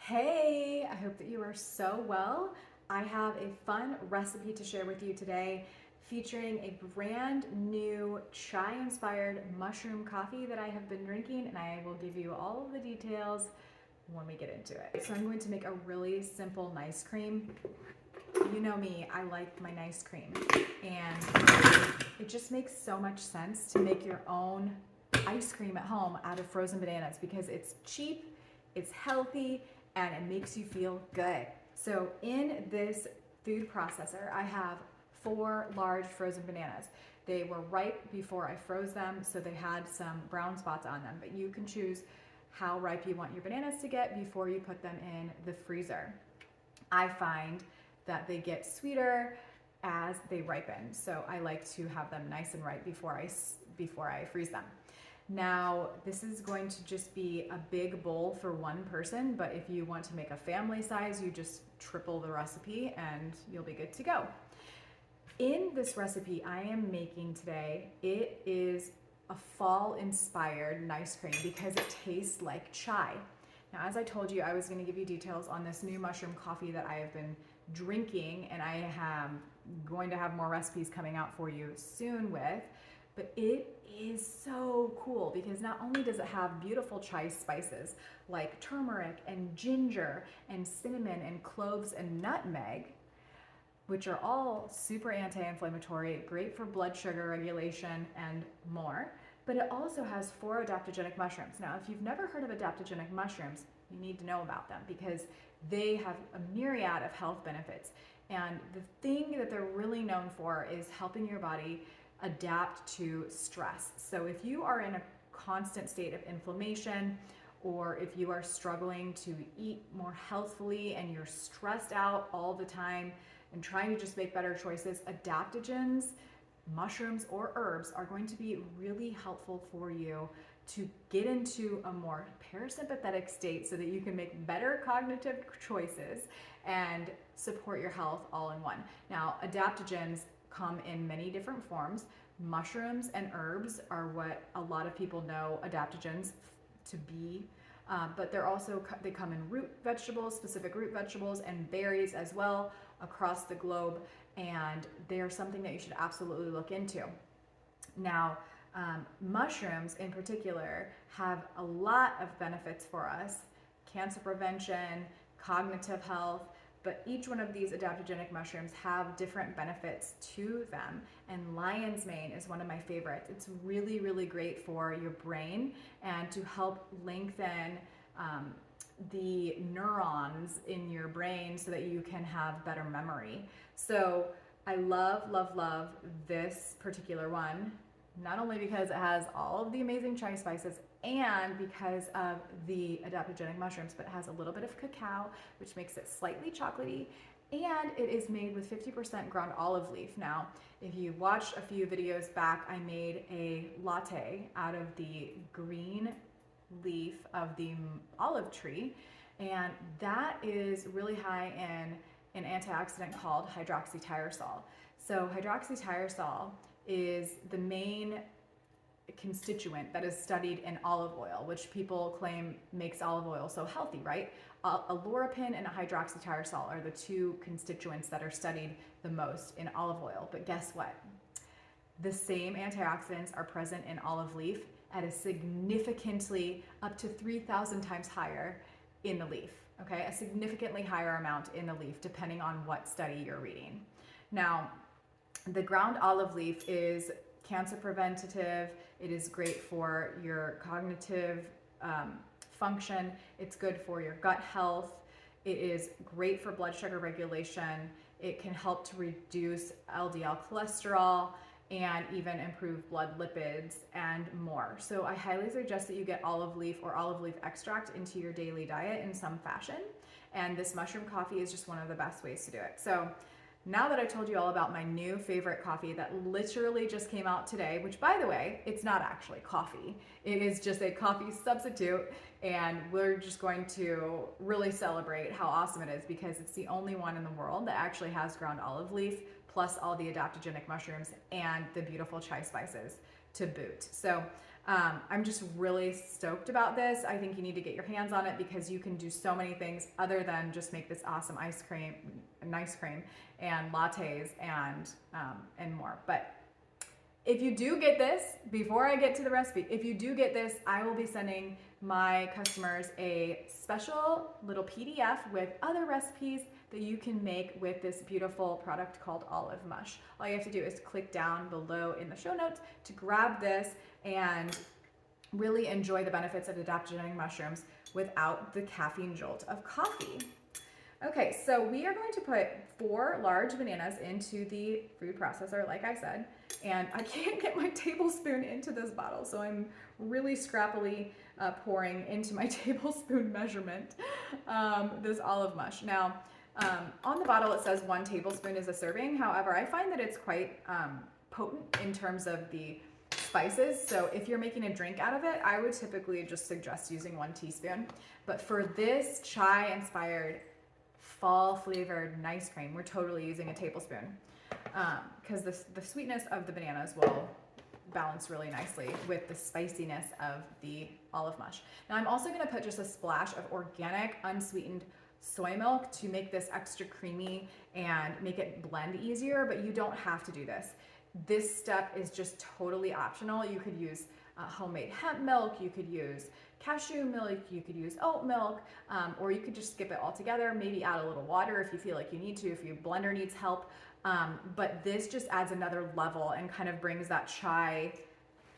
Hey, I hope that you are so well. I have a fun recipe to share with you today featuring a brand new chai inspired mushroom coffee that I have been drinking, and I will give you all of the details when we get into it. So, I'm going to make a really simple nice cream. You know me, I like my nice cream, and it just makes so much sense to make your own ice cream at home out of frozen bananas because it's cheap, it's healthy, and it makes you feel good. So in this food processor, I have 4 large frozen bananas. They were ripe before I froze them, so they had some brown spots on them, but you can choose how ripe you want your bananas to get before you put them in the freezer. I find that they get sweeter as they ripen, so I like to have them nice and ripe before I freeze them. Now, this is going to just be a big bowl for one person, but if you want to make a family size, you just triple the recipe and you'll be good to go. In this recipe I am making today, it is a fall-inspired nice cream because it tastes like chai. Now, as I told you, I was going to give you details on this new mushroom coffee that I have been drinking, and I am going to have more recipes coming out for you soon with. But it is so cool because not only does it have beautiful chai spices like turmeric and ginger and cinnamon and cloves and nutmeg, which are all super anti-inflammatory, great for blood sugar regulation and more, but it also has 4 adaptogenic mushrooms. Now, if you've never heard of adaptogenic mushrooms, you need to know about them because they have a myriad of health benefits. And the thing that they're really known for is helping your body adapt to stress. So if you are in a constant state of inflammation, or if you are struggling to eat more healthfully and you're stressed out all the time and trying to just make better choices, adaptogens, mushrooms or herbs are going to be really helpful for you to get into a more parasympathetic state so that you can make better cognitive choices and support your health all in one. Now, adaptogens come in many different forms. Mushrooms and herbs are what a lot of people know adaptogens to be, but they come in root vegetables, specific root vegetables, and berries as well across the globe, and they are something that you should absolutely look into. Now, mushrooms in particular have a lot of benefits for us: cancer prevention, cognitive health, but each one of these adaptogenic mushrooms have different benefits to them, and lion's mane is one of my favorites. It's really, really great for your brain and to help lengthen the neurons in your brain so that you can have better memory. So I love, love, love this particular one, not only because it has all of the amazing chai spices and because of the adaptogenic mushrooms, but it has a little bit of cacao, which makes it slightly chocolatey, and it is made with 50% ground olive leaf. Now, if you watched a few videos back, I made a latte out of the green leaf of the olive tree, and that is really high in an antioxidant called hydroxytyrosol. So hydroxytyrosol is the main constituent that is studied in olive oil, which people claim makes olive oil so healthy, right? Alorapin and hydroxytyrosol are the 2 constituents that are studied the most in olive oil. But guess what? The same antioxidants are present in olive leaf at a significantly up to 3,000 times higher in the leaf, okay? A significantly higher amount in the leaf, depending on what study you're reading. Now, the ground olive leaf is cancer preventative. It is great for your cognitive function. It's good for your gut health. It is great for blood sugar regulation. It can help to reduce LDL cholesterol and even improve blood lipids and more. So I highly suggest that you get olive leaf or olive leaf extract into your daily diet in some fashion. And this mushroom coffee is just one of the best ways to do it. So now that I told you all about my new favorite coffee that literally just came out today, which, by the way, it's not actually coffee. It is just a coffee substitute, and we're just going to really celebrate how awesome it is because it's the only one in the world that actually has ground olive leaf plus all the adaptogenic mushrooms and the beautiful chai spices. to boot. So I'm just really stoked about this. I think you need to get your hands on it because you can do so many things other than just make this awesome ice cream and lattes and more. But if you do get this, before I get to the recipe, if you do get this, I will be sending my customers a special little PDF with other recipes that you can make with this beautiful product called Olive Mush. All you have to do is click down below in the show notes to grab this and really enjoy the benefits of adaptogenic mushrooms without the caffeine jolt of coffee. Okay, so we are going to put 4 large bananas into the food processor, like I said, and I can't get my tablespoon into this bottle, so I'm really scrappily pouring into my tablespoon measurement this olive mush. Now, on the bottle it says 1 tablespoon is a serving. However, I find that it's quite potent in terms of the spices. So if you're making a drink out of it, I would typically just suggest using 1 teaspoon. But for this chai inspired fall flavored nice cream, we're totally using a tablespoon because the sweetness of the bananas will balance really nicely with the spiciness of the olive mush. Now I'm also going to put just a splash of organic unsweetened soy milk to make this extra creamy and make it blend easier, but you don't have to do this. This step is just totally optional. You could use homemade hemp milk, you could use cashew milk, you could use oat milk, or you could just skip it altogether, maybe add a little water if you feel like you need to, if your blender needs help. But this just adds another level and kind of brings that chai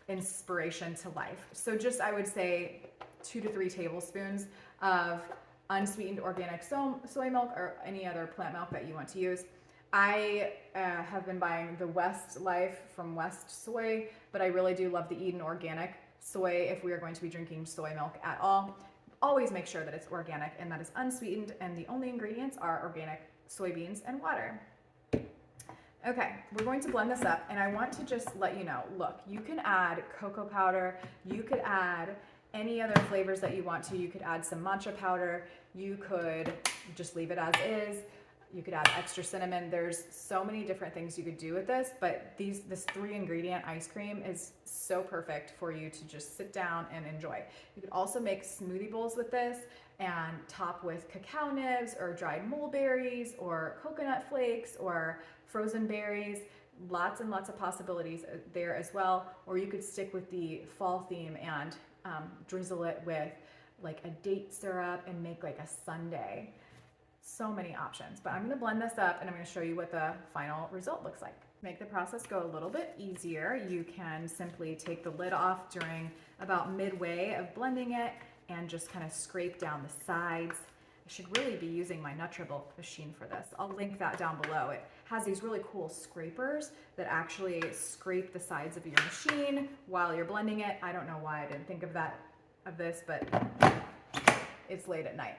inspiration to life. So just, I would say 2 to 3 tablespoons of unsweetened organic soy milk or any other plant milk that you want to use. I have been buying the West Life from West Soy, but I really do love the Eden Organic Soy if we are going to be drinking soy milk at all. Always make sure that it's organic and that it's unsweetened, and the only ingredients are organic soybeans and water. Okay, we're going to blend this up, and I want to just let you know, look, you can add cocoa powder, you could add any other flavors that you want to. You could add some matcha powder, you could just leave it as is. You could add extra cinnamon. There's so many different things you could do with this, but this 3 ingredient ice cream is so perfect for you to just sit down and enjoy. You could also make smoothie bowls with this and top with cacao nibs or dried mulberries or coconut flakes or frozen berries. Lots and lots of possibilities there as well. Or you could stick with the fall theme and drizzle it with like a date syrup and make like a sundae. So many options, but I'm going to blend this up and I'm going to show you what the final result looks like. To make the process go a little bit easier, you can simply take the lid off during about midway of blending it and just kind of scrape down the sides. I should really be using my Nutribulk machine for this. I'll link that down below. It has these really cool scrapers that actually scrape the sides of your machine while you're blending it. I don't know why I didn't think of this, but it's late at night.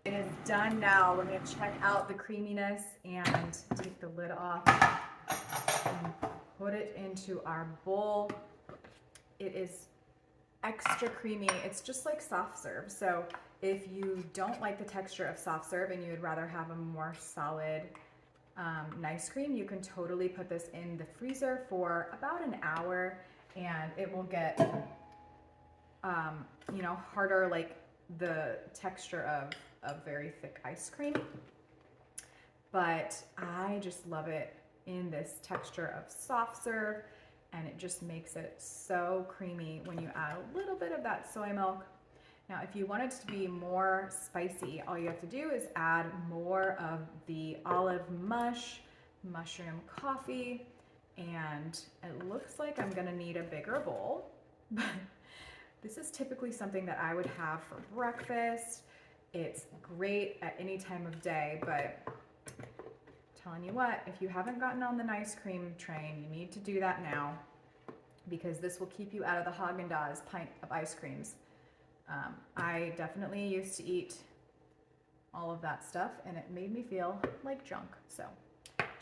It is done now. We're going to check out the creaminess and take the lid off and put it into our bowl. It is extra creamy. It's just like soft serve. So if you don't like the texture of soft serve and you would rather have a more solid nice cream, you can totally put this in the freezer for about an hour and it will get harder, like the texture of very thick ice cream. But I just love it in this texture of soft serve, and it just makes it so creamy when you add a little bit of that soy milk. Now, if you want it to be more spicy, all you have to do is add more of the olive mush, mushroom coffee, and it looks like I'm gonna need a bigger bowl. This is typically something that I would have for breakfast. It's great at any time of day, but telling you what, if you haven't gotten on the nice cream train, you need to do that now because this will keep you out of the Haagen-Dazs pint of ice creams. I definitely used to eat all of that stuff and it made me feel like junk. So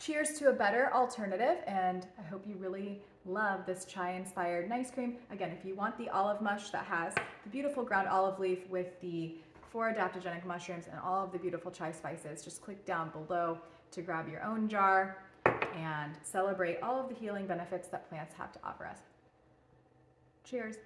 cheers to a better alternative, and I hope you really love this chai-inspired nice cream. Again, if you want the olive mush that has the beautiful ground olive leaf with the 4 adaptogenic mushrooms and all of the beautiful chai spices, just click down below to grab your own jar and celebrate all of the healing benefits that plants have to offer us. Cheers.